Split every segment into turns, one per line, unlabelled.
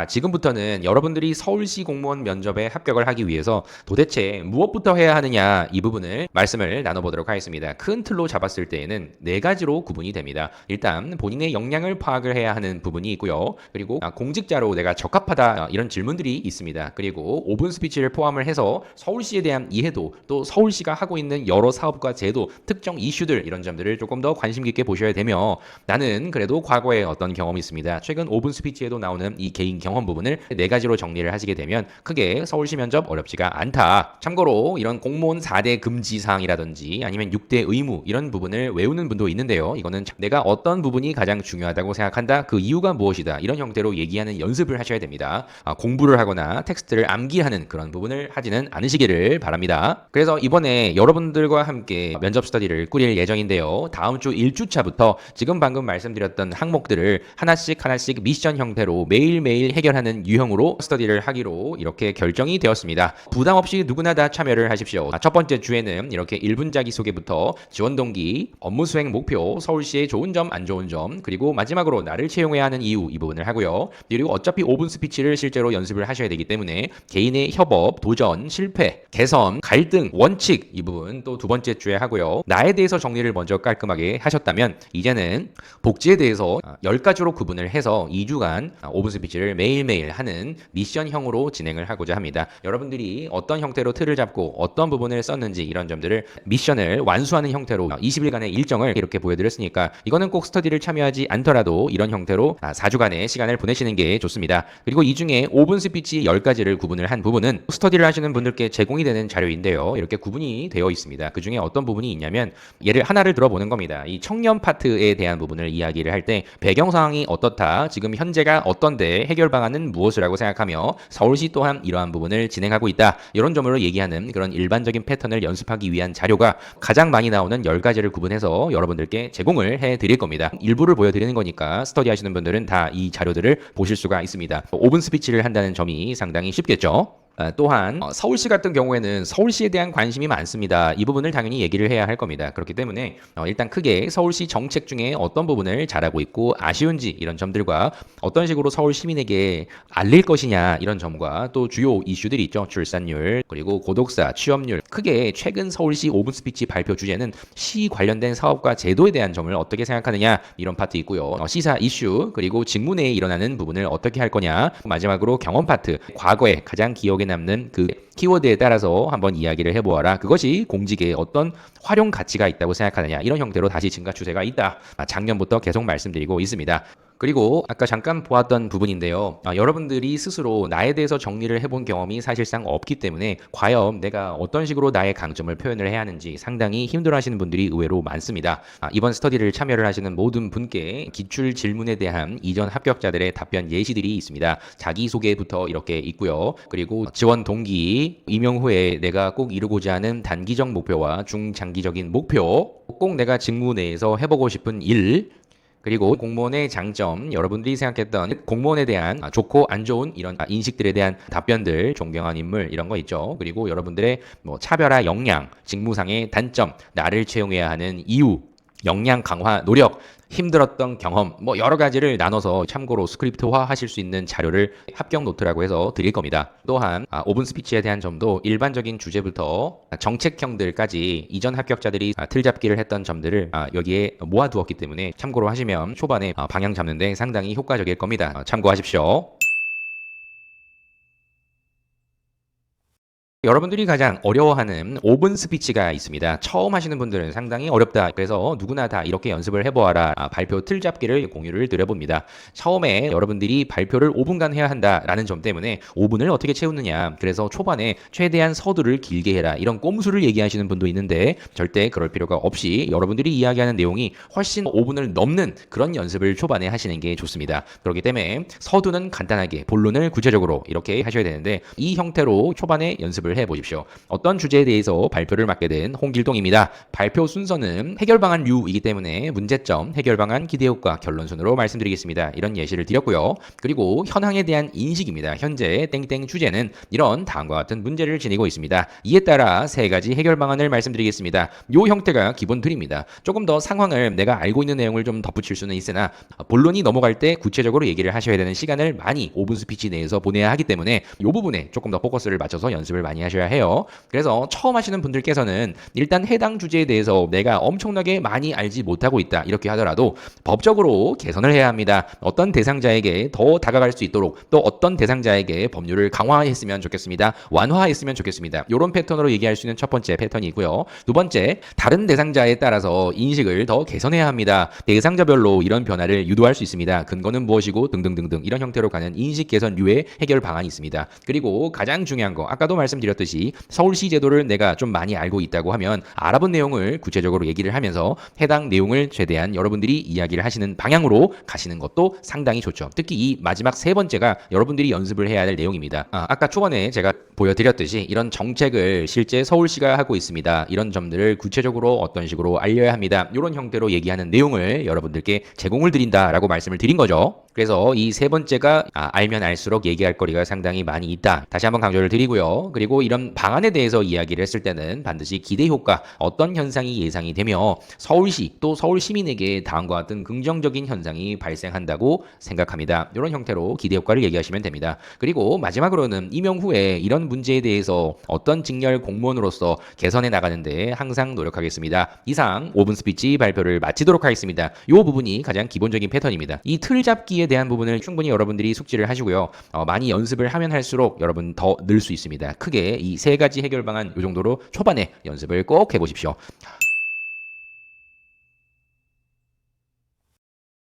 지금부터는 여러분들이 서울시 공무원 면접에 합격을 하기 위해서 도대체 무엇부터 해야 하느냐 이 부분을 말씀을 나눠보도록 하겠습니다. 큰 틀로 잡았을 때에는 네 가지로 구분이 됩니다. 일단 본인의 역량을 파악을 해야 하는 부분이 있고요. 그리고 공직자로 내가 적합하다 이런 질문들이 있습니다. 그리고 5분 스피치를 포함을 해서 서울시에 대한 이해도 또 서울시가 하고 있는 여러 사업과 제도, 특정 이슈들 이런 점들을 조금 더 관심 깊게 보셔야 되며 나는 그래도 과거에 어떤 경험이 있습니다. 최근 5분 스피치에도 나오는 이 개인 경험 부분을 네 가지로 정리를 하시게 되면 크게 서울시 면접 어렵지가 않다. 참고로 이런 공무원 4대 금지 사항이라든지 아니면 6대 의무 이런 부분을 외우는 분도 있는데요. 이거는 내가 어떤 부분이 가장 중요하다고 생각한다. 그 이유가 무엇이다. 이런 형태로 얘기하는 연습을 하셔야 됩니다. 공부를 하거나 텍스트를 암기하는 그런 부분을 하지는 않으시기를 바랍니다. 그래서 이번에 여러분들과 함께 면접 스터디를 꾸릴 예정인데요. 다음 주 1주차부터 지금 방금 말씀드렸던 항목들을 하나씩 미션 형태로 매일매일 해결하는 유형으로 스터디를 하기로 이렇게 결정이 되었습니다. 부담 없이 누구나 다 참여를 하십시오. 첫 번째 주에는 이렇게 1분 자기소개부터 지원 동기, 업무 수행 목표, 서울시의 좋은 점, 안 좋은 점, 그리고 마지막으로 나를 채용해야 하는 이유 이 부분을 하고요. 그리고 어차피 5분 스피치를 실제로 연습을 하셔야 되기 때문에 개인의 협업, 도전, 실패, 개선, 갈등, 원칙 이 부분 또 두 번째 주에 하고요. 나에 대해서 정리를 먼저 깔끔하게 하셨다면 이제는 복지에 대해서 10가지로 구분을 해서 2주간 5분 스피치를 매일매일 하는 미션형으로 진행을 하고자 합니다. 여러분들이 어떤 형태로 틀을 잡고 어떤 부분을 썼는지 이런 점들을 미션을 완수하는 형태로 20일간의 일정을 이렇게 보여드렸으니까 이거는 꼭 스터디를 참여하지 않더라도 이런 형태로 4주간의 시간을 보내시는 게 좋습니다. 그리고 이 중에 5분 스피치 10가지를 구분을 한 부분은 스터디를 하시는 분들께 제공이 되는 자료인데요. 이렇게 구분이 되어 있습니다. 그 중에 어떤 부분이 있냐면 하나를 들어보는 겁니다. 이 청년 파트에 대한 부분을 이야기를 할 때 배경 상황이 어떻다, 지금 현재가 어떤데 해결 방안은 무엇이라고 생각하며 서울시 또한 이러한 부분을 진행하고 있다. 이런 점으로 얘기하는 그런 일반적인 패턴을 연습하기 위한 자료가 가장 많이 나오는 10가지를 구분해서 여러분들께 제공을 해드릴 겁니다. 일부를 보여드리는 거니까 스터디 하시는 분들은 다 이 자료들을 보실 수가 있습니다. 5분 스피치를 한다는 점이 상당히 쉽겠죠. 또한 서울시 같은 경우에는 서울시에 대한 관심이 많습니다. 이 부분을 당연히 얘기를 해야 할 겁니다. 그렇기 때문에 일단 크게 서울시 정책 중에 어떤 부분을 잘하고 있고 아쉬운지 이런 점들과 어떤 식으로 서울 시민에게 알릴 것이냐 이런 점과 또 주요 이슈들이 있죠. 출산율 그리고 고독사, 취업률. 크게 최근 서울시 5분 스피치 발표 주제는 시 관련된 사업과 제도에 대한 점을 어떻게 생각하느냐 이런 파트 있고요. 시사 이슈 그리고 직무 내에 일어나는 부분을 어떻게 할 거냐. 마지막으로 경험 파트. 과거에 가장 기억에 남는 그 키워드에 따라서 한번 이야기를 해보아라. 그것이 공직에 어떤 활용 가치가 있다고 생각하느냐. 이런 형태로 다시 증가 추세가 있다. 작년부터 계속 말씀드리고 있습니다. 그리고 아까 잠깐 보았던 부분인데요. 여러분들이 스스로 나에 대해서 정리를 해본 경험이 사실상 없기 때문에 과연 내가 어떤 식으로 나의 강점을 표현을 해야 하는지 상당히 힘들어하시는 분들이 의외로 많습니다. 이번 스터디를 참여를 하시는 모든 분께 기출 질문에 대한 이전 합격자들의 답변 예시들이 있습니다. 자기소개부터 이렇게 있고요. 그리고 지원 동기, 임용 후에 내가 꼭 이루고자 하는 단기적 목표와 중장기적인 목표, 꼭 내가 직무 내에서 해보고 싶은 일, 그리고 공무원의 장점, 여러분들이 생각했던 공무원에 대한 좋고 안 좋은 이런 인식들에 대한 답변들, 존경한 인물 이런 거 있죠. 그리고 여러분들의 차별화 역량, 직무상의 단점, 나를 채용해야 하는 이유, 역량 강화 노력, 힘들었던 경험 여러 가지를 나눠서 참고로 스크립트화 하실 수 있는 자료를 합격 노트라고 해서 드릴 겁니다. 또한 5분 스피치에 대한 점도 일반적인 주제부터 정책형들까지 이전 합격자들이 틀잡기를 했던 점들을 여기에 모아두었기 때문에 참고로 하시면 초반에 방향 잡는 데 상당히 효과적일 겁니다. 참고하십시오. 여러분들이 가장 어려워하는 5분 스피치가 있습니다. 처음 하시는 분들은 상당히 어렵다. 그래서 누구나 다 이렇게 연습을 해보아라. 발표 틀 잡기를 공유를 드려봅니다. 처음에 여러분들이 발표를 5분간 해야 한다라는 점 때문에 5분을 어떻게 채우느냐. 그래서 초반에 최대한 서두를 길게 해라. 이런 꼼수를 얘기하시는 분도 있는데 절대 그럴 필요가 없이 여러분들이 이야기하는 내용이 훨씬 5분을 넘는 그런 연습을 초반에 하시는 게 좋습니다. 그렇기 때문에 서두는 간단하게, 본론을 구체적으로 이렇게 하셔야 되는데 이 형태로 초반에 연습을 연습을 해보십시오. 어떤 주제에 대해서 발표를 맡게 된 홍길동입니다. 발표 순서는 해결 방안류이기 때문에 문제점, 해결 방안, 기대 효과, 결론 순으로 말씀드리겠습니다. 이런 예시를 드렸고요. 그리고 현황에 대한 인식입니다. 현재 땡땡 주제는 이런 다음과 같은 문제를 지니고 있습니다. 이에 따라 세 가지 해결 방안을 말씀드리겠습니다. 이 형태가 기본 틀입니다. 조금 더 상황을 내가 알고 있는 내용을 좀 덧붙일 수는 있으나 본론이 넘어갈 때 구체적으로 얘기를 하셔야 되는 시간을 많이 5분 스피치 내에서 보내야 하기 때문에 이 부분에 조금 더 포커스를 맞춰서 연습을 많이 하셔야 해요. 그래서 처음 하시는 분들께서는 일단 해당 주제에 대해서 내가 엄청나게 많이 알지 못하고 있다 이렇게 하더라도 법적으로 개선을 해야 합니다. 어떤 대상자에게 더 다가갈 수 있도록 또 어떤 대상자에게 법률을 강화했으면 좋겠습니다. 완화했으면 좋겠습니다. 이런 패턴으로 얘기할 수 있는 첫 번째 패턴이고요. 두 번째, 다른 대상자에 따라서 인식을 더 개선해야 합니다. 대상자별로 이런 변화를 유도할 수 있습니다. 근거는 무엇이고 등등등등 이런 형태로 가는 인식 개선류의 해결 방안이 있습니다. 그리고 가장 중요한 거 아까도 말씀드렸듯이 서울시 제도를 내가 좀 많이 알고 있다고 하면 알아본 내용을 구체적으로 얘기를 하면서 해당 내용을 최대한 여러분들이 이야기를 하시는 방향으로 가시는 것도 상당히 좋죠. 특히 이 마지막 세 번째가 여러분들이 연습을 해야 할 내용입니다. 아까 초반에 제가 보여드렸듯이 이런 정책을 실제 서울시가 하고 있습니다. 이런 점들을 구체적으로 어떤 식으로 알려야 합니다. 이런 형태로 얘기하는 내용을 여러분들께 제공을 드린다라고 말씀을 드린 거죠. 그래서 이 세 번째가 알면 알수록 얘기할 거리가 상당히 많이 있다. 다시 한번 강조를 드리고요. 그리고 이런 방안에 대해서 이야기를 했을 때는 반드시 기대 효과, 어떤 현상이 예상이 되며 서울시 또 서울 시민에게 다음과 같은 긍정적인 현상이 발생한다고 생각합니다. 이런 형태로 기대 효과를 얘기하시면 됩니다. 그리고 마지막으로는 임용 후에 이런 문제에 대해서 어떤 직렬 공무원으로서 개선해 나가는데 항상 노력하겠습니다. 이상 5분 스피치 발표를 마치도록 하겠습니다. 이 부분이 가장 기본적인 패턴입니다. 이 틀 잡기에 대한 부분을 충분히 여러분들이 숙지를 하시고요. 많이 연습을 하면 할수록 여러분 더 늘 수 있습니다. 크게 이 세 가지 해결 방안 이 정도로 초반에 연습을 꼭 해보십시오.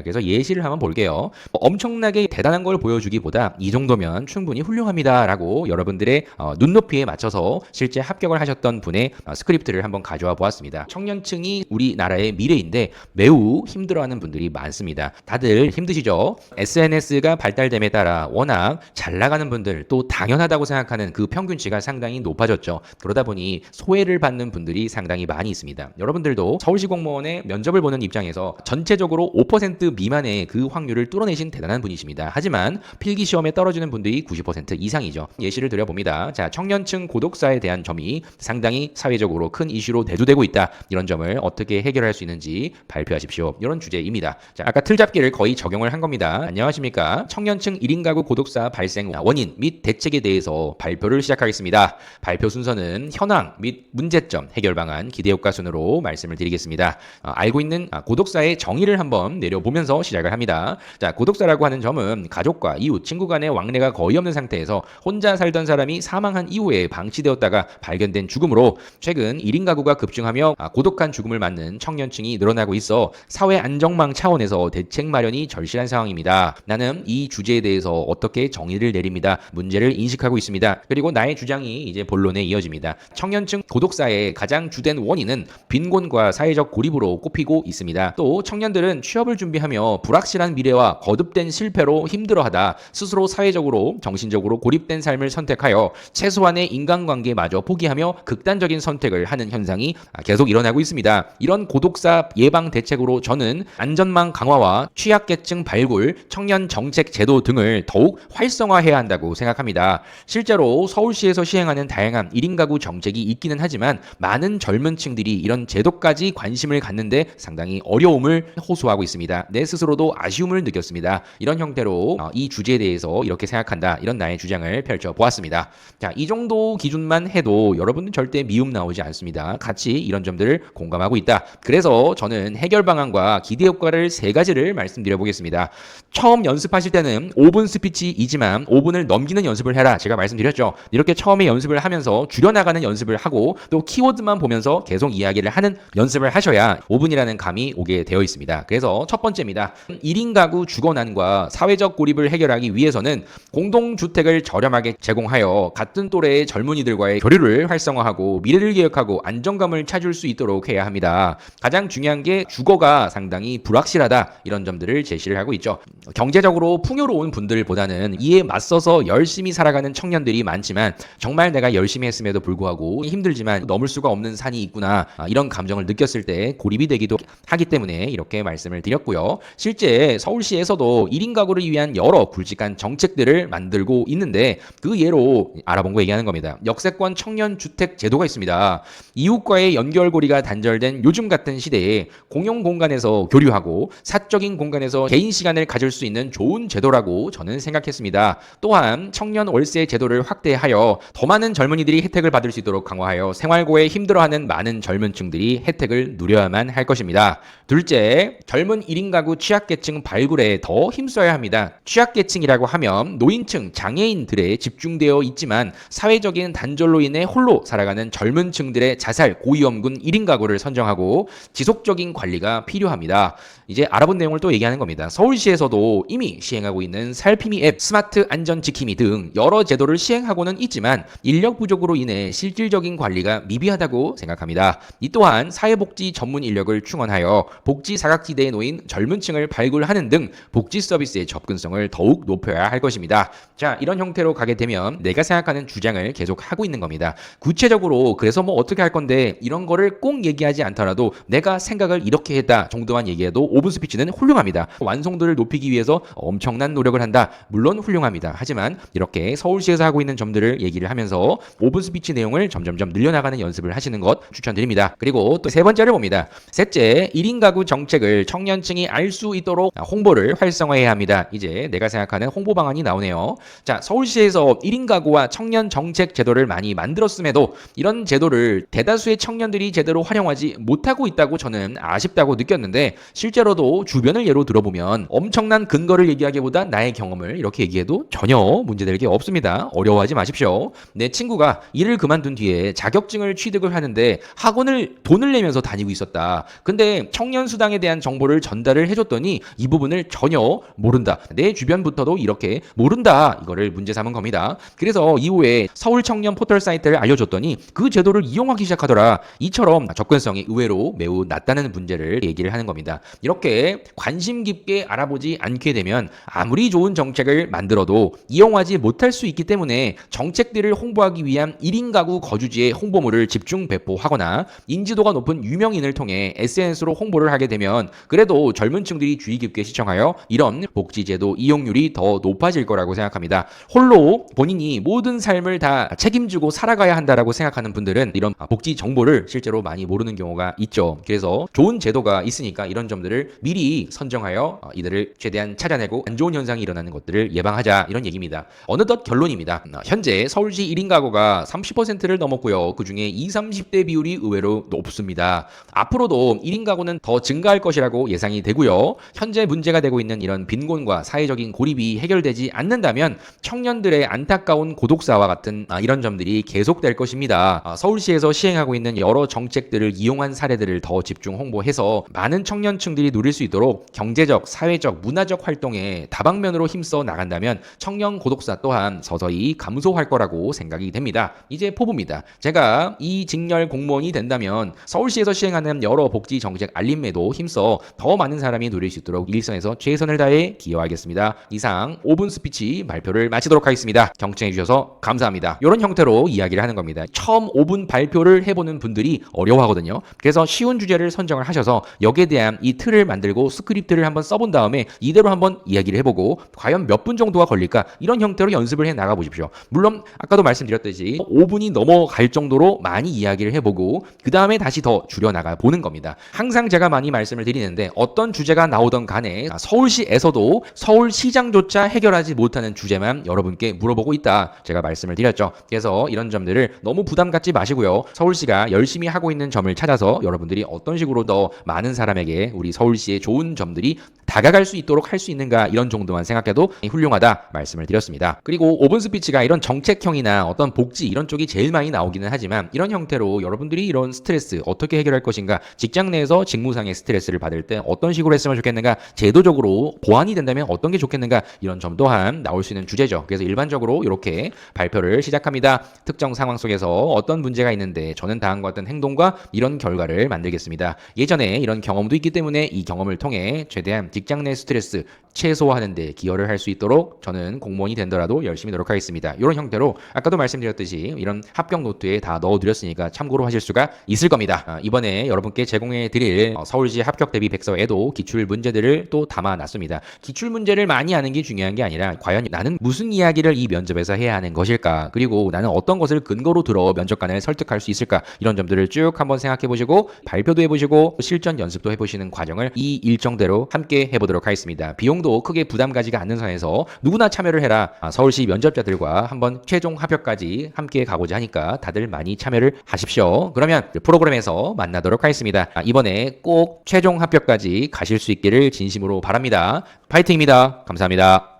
그래서 예시를 한번 볼게요. 엄청나게 대단한 걸 보여주기보다 이 정도면 충분히 훌륭합니다 라고 여러분들의 눈높이에 맞춰서 실제 합격을 하셨던 분의 스크립트를 한번 가져와 보았습니다. 청년층이 우리나라의 미래인데 매우 힘들어하는 분들이 많습니다. 다들 힘드시죠? SNS가 발달됨에 따라 워낙 잘 나가는 분들 또 당연하다고 생각하는 그 평균치가 상당히 높아졌죠. 그러다 보니 소외를 받는 분들이 상당히 많이 있습니다. 여러분들도 서울시 공무원의 면접을 보는 입장에서 전체적으로 5% 미만의 그 확률을 뚫어내신 대단한 분이십니다. 하지만 필기 시험에 떨어지는 분들이 90% 이상이죠. 예시를 드려봅니다. 자, 청년층 고독사에 대한 점이 상당히 사회적으로 큰 이슈로 대두되고 있다. 이런 점을 어떻게 해결할 수 있는지 발표하십시오. 이런 주제입니다. 자, 아까 틀잡기를 거의 적용을 한 겁니다. 안녕하십니까? 청년층 1인 가구 고독사 발생 원인 및 대책에 대해서 발표를 시작하겠습니다. 발표 순서는 현황 및 문제점, 해결 방안, 기대 효과 순으로 말씀을 드리겠습니다. 알고 있는 고독사의 정의를 한번 내려보면서 시작을 합니다. 자, 고독사라고 하는 점은 가족과 이웃, 친구 간의 왕래가 거의 없는 상태에서 혼자 살던 사람이 사망한 이후에 방치되었다가 발견된 죽음으로 최근 1인 가구가 급증하며 고독한 죽음을 맞는 청년층이 늘어나고 있어 사회 안정망 차원에서 대책 마련이 절실한 상황입니다. 나는 이 주제에 대해서 어떻게 정의를 내립니다. 문제를 인식하고 있습니다. 그리고 나의 주장이 이제 본론에 이어집니다. 청년층 고독사의 가장 주된 원인은 빈곤과 사회적 고립으로 꼽히고 있습니다. 또 청년들은 취업을 준비하며 불확실한 미래와 거듭된 실패로 힘들어하다 스스로 사회적으로 정신적으로 고립된 삶을 선택하여 최소한의 인간관계마저 포기하며 극단적인 선택을 하는 현상이 계속 일어나고 있습니다. 이런 고독사 예방 대책으로 저는 안전망 강화와 취약계층 발굴, 청년 정책 제도 등을 더욱 활성화해야 한다고 생각합니다. 실제로 서울시에서 시행하는 다양한 1인 가구 정책이 있기는 하지만 많은 젊은 층들이 이런 제도까지 관심을 갖는데 상당히 어려움을 호소하고 있습니다. 내 스스로도 아쉬움을 느꼈습니다. 이런 형태로 이 주제에 대해서 이렇게 생각한다. 이런 나의 주장을 펼쳐보았습니다. 자, 이 정도 기준만 해도 여러분은 절대 미움 나오지 않습니다. 같이 이런 점들을 공감하고 있다. 그래서 저는 해결 방안과 기대 효과를 세 가지를 말씀드려보겠습니다. 처음 연습하실 때는 5분 스피치이지만 5분을 넘기는 연습을 해라. 제가 말씀드렸죠. 이렇게 처음에 연습을 하면서 줄여나가는 연습을 하고 또 키워드만 보면서 계속 이야기를 하는 연습을 하셔야 5분이라는 감이 오게 되어 있습니다. 그래서 첫 번째입니다. 1인 가구 주거난과 사회적 고립을 해결하기 위해서는 공동주택을 저렴하게 제공하여 같은 또래의 젊은이들과의 교류를 활성화하고 미래를 기획하고 안정감을 찾을 수 있도록 해야 합니다. 가장 중요한 게 주거가 상당히 불확실하다. 이런 점들을 제시를 하고 있죠. 경제적으로 풍요로운 분들보다는 이에 맞서서 열심히 살아가는 청년들이 많지만 정말 내가 열심히 했음에도 불구하고 힘들지만 넘을 수가 없는 산이 있구나 이런 감정을 느꼈을 때 고립이 되기도 하기 때문에 이렇게 말씀을 드렸고요. 실제 서울시에서도 1인 가구를 위한 여러 굵직한 정책들을 만들고 있는데 그 예로 알아본 거 얘기하는 겁니다. 역세권 청년 주택 제도가 있습니다. 이웃과의 연결고리가 단절된 요즘 같은 시대에 공용 공간에서 교류하고 사적인 공간에서 개인 시간을 가질 수 있는 좋은 제도라고 저는 생각했습니다. 또한 청년 월세 제도를 확대하여 더 많은 젊은이들이 혜택을 받을 수 있도록 강화하여 생활고에 힘들어하는 많은 젊은 층들이 혜택을 누려야만 할 것입니다. 둘째, 젊은 1인 가구 취약계층 발굴에 더 힘써야 합니다. 취약계층이라고 하면 노인층, 장애인들에 집중되어 있지만 사회적인 단절로 인해 홀로 살아가는 젊은 층들의 자살, 고위험군 1인 가구를 선정하고 지속적인 관리가 필요합니다. 이제 알아본 내용을 또 얘기하는 겁니다. 서울시에서도 이미 시행하고 있는 살피미 앱, 스마트 안전 지킴이 등 여러 제도를 시행하고는 있지만 인력 부족으로 인해 실질적인 관리가 미비하다고 생각합니다. 이 또한 사회복지 전문 인력을 충원하여 복지 사각지대에 놓인 젊은 층을 발굴하는 등 복지 서비스의 접근성을 더욱 높여야 할 것입니다. 자, 이런 형태로 가게 되면 내가 생각하는 주장을 계속 하고 있는 겁니다. 구체적으로 그래서 뭐 어떻게 할 건데 이런 거를 꼭 얘기하지 않더라도 내가 생각을 이렇게 했다 정도만 얘기해도 5분 스피치는 훌륭합니다. 완성도를 높이기 위해서 엄청난 노력을 한다. 물론 훌륭합니다. 하지만 이렇게 서울시에서 하고 있는 점들을 얘기를 하면서 5분 스피치 내용을 점점점 늘려나가는 연습을 하시는 것 추천드립니다. 그리고 또 세 번째를 봅니다. 셋째, 1인 가구 정책을 청년층이 알 수 있도록 홍보를 활성화해야 합니다. 이제 내가 생각하는 홍보 방안이 나오네요. 자, 서울시에서 1인 가구와 청년 정책 제도를 많이 만들었음에도 이런 제도를 대다수의 청년들이 제대로 활용하지 못하고 있다고 저는 아쉽다고 느꼈는데 실제로도 주변을 예로 들어보면 엄청난 근거를 얘기하기보다 나의 경험을 이렇게 얘기해도 전혀 문제될 게 없습니다. 어려워하지 마십시오. 내 친구가 일을 그만둔 뒤에 자격증을 취득을 하는데 학원을 돈을 내면서 다니고 있었다. 근데 청년 수당에 대한 정보를 전달을 해줬더니 이 부분을 전혀 모른다. 내 주변부터도 이렇게 모른다. 이거를 문제 삼은 겁니다. 그래서 이후에 서울 청년 포털 사이트를 알려줬더니 그 제도를 이용하기 시작하더라. 이처럼 접근성이 의외로 매우 낮다는 문제를 얘기를 하는 겁니다. 이렇게 관심 깊게 알아보지 않게 되면 아무리 좋은 정책을 만들어도 이용하지 못할 수 있기 때문에 정책들을 홍보하기 위한 1인 가구 거주지의 홍보물을 집중 배포하거나 인지도가 높은 유명인을 통해 SNS로 홍보를 하게 되면 그래도 젊은 층들이 주의 깊게 시청하여 이런 복지제도 이용률이 더 높아질 거라고 생각합니다. 홀로 본인이 모든 삶을 다 책임지고 살아가야 한다라고 생각하는 분들은 이런 복지 정보를 실제로 많이 모르는 경우가 있죠. 그래서 좋은 제도가 있으니까 이런 점들을 미리 선정하여 이들을 최대한 찾아내고 안 좋은 현상이 일어나는 것들을 예방하자 이런 얘기입니다. 어느덧 결론입니다. 현재 서울시 1인 가구가 30%를 넘었고요. 그중에 20, 30대 비율이 의외로 높습니다. 앞으로도 1인 가구는 더 증가할 것이라고 예상이 되고요. 현재 문제가 되고 있는 이런 빈곤과 사회적인 고립이 해결되지 않는다면 청년들의 안타까운 고독사와 같은 이런 점들이 계속될 것입니다. 서울시에서 시행하고 있는 여러 정책들을 이용한 사례들을 더 집중 홍보해서 많은 청년층들이 누릴 수 있도록 경제적, 사회적, 문화적 활동에 다방면으로 힘써 나간다면 청년 고독사 또한 서서히 감소할 거라고 생각이 됩니다. 이제 포부입니다. 제가 이 직렬 공무원이 된다면 서울시에서 시행하는 여러 복지 정책 알림에도 힘써 더 많은 사람이 누릴 수 있도록 일선에서 최선을 다해 기여하겠습니다. 이상 5분 스피치 발표를 마치도록 하겠습니다. 경청해 주셔서 감사합니다. 이런 형태로 이야기를 하는 겁니다. 처음 5분 발표를 해보는 분들이 어려워하거든요. 그래서 쉬운 주제를 선정을 하셔서 여기에 대한 이 틀을 만들고 스크립트를 한번 써본 다음에 이대로 한번 이야기를 해보고 과연 몇 분 정도가 걸릴까 이런 형태로 연습을 해 나가 보십시오. 물론 아까도 말씀드렸듯이 5분이 넘어갈 정도로 많이 이야기를 해보고 그 다음에 다시 더 줄여나가 보는 겁니다. 항상 제가 많이 말씀을 드리는데 어떤 주제가 나오던 간에 서울시에서도 서울시장조차 해결하지 못하는 주제만 여러분께 물어보고 있다. 제가 말씀을 드렸죠. 그래서 이런 점들을 너무 부담 갖지 마시고요. 서울시가 열심히 하고 있는 점을 찾아서 여러분들이 어떤 식으로 더 많은 사람에게 우리 서울시의 좋은 점들이 다가갈 수 있도록 할 수 있는가 이런 정도만 생각해도 훌륭하다 말씀을 드렸습니다. 그리고 5분 스피치가 이런 정책형이나 어떤 복지 이런 쪽이 제일 많이 나오기는 하지만 이런 형태로 여러분들이 이런 스트레스 어떻게 해결할 것인가 직장 내에서 직무상의 스트레스를 받을 때 어떤 식으로 했으면 좋겠는가 제도적으로 보완이 된다면 어떤 게 좋겠는가 이런 점 또한 나올 수 있는 주제죠. 그래서 일반적으로 이렇게 발표를 시작합니다. 특정 상황 속에서 어떤 문제가 있는데 저는 다음과 같은 행동과 이런 결과를 만들겠습니다. 예전에 이런 경험도 있기 때문에 이 경험을 통해 최대한 직장 내 스트레스 최소화하는 데 기여를 할 수 있도록 저는 공무원이 된더라도 열심히 노력하겠습니다. 이런 형태로 아까도 말씀드렸듯이 이런 합격 노트에 다 넣어드렸으니까 참고로 하실 수가 있을 겁니다. 이번에 여러분께 제공해드릴 서울시 합격 대비 백서에도 기출 문제들을 또 담아놨습니다. 기출 문제를 많이 아는 게 중요한 게 아니라 과연 나는 무슨 이야기를 이 면접에서 해야 하는 것일까, 그리고 나는 어떤 것을 근거로 들어 면접관을 설득할 수 있을까, 이런 점들을 쭉 한번 생각해 보시고 발표도 해보시고 실전 연습도 해보시는 과정을 이 일정대로 함께 해보도록 하겠습니다. 비용도 크게 부담 가지가 않는 선에서 누구나 참여를 해라. 서울시 면접자들과 한번 최종 합격까지 함께 가고자 하니까 다들 많이 참여를 하십시오. 그러면 프로그램에서 만나도록 하겠습니다. 이번에 꼭 최종 합격까지 가실 수 있기를 진심으로 바랍니다. 파이팅입니다. 감사합니다.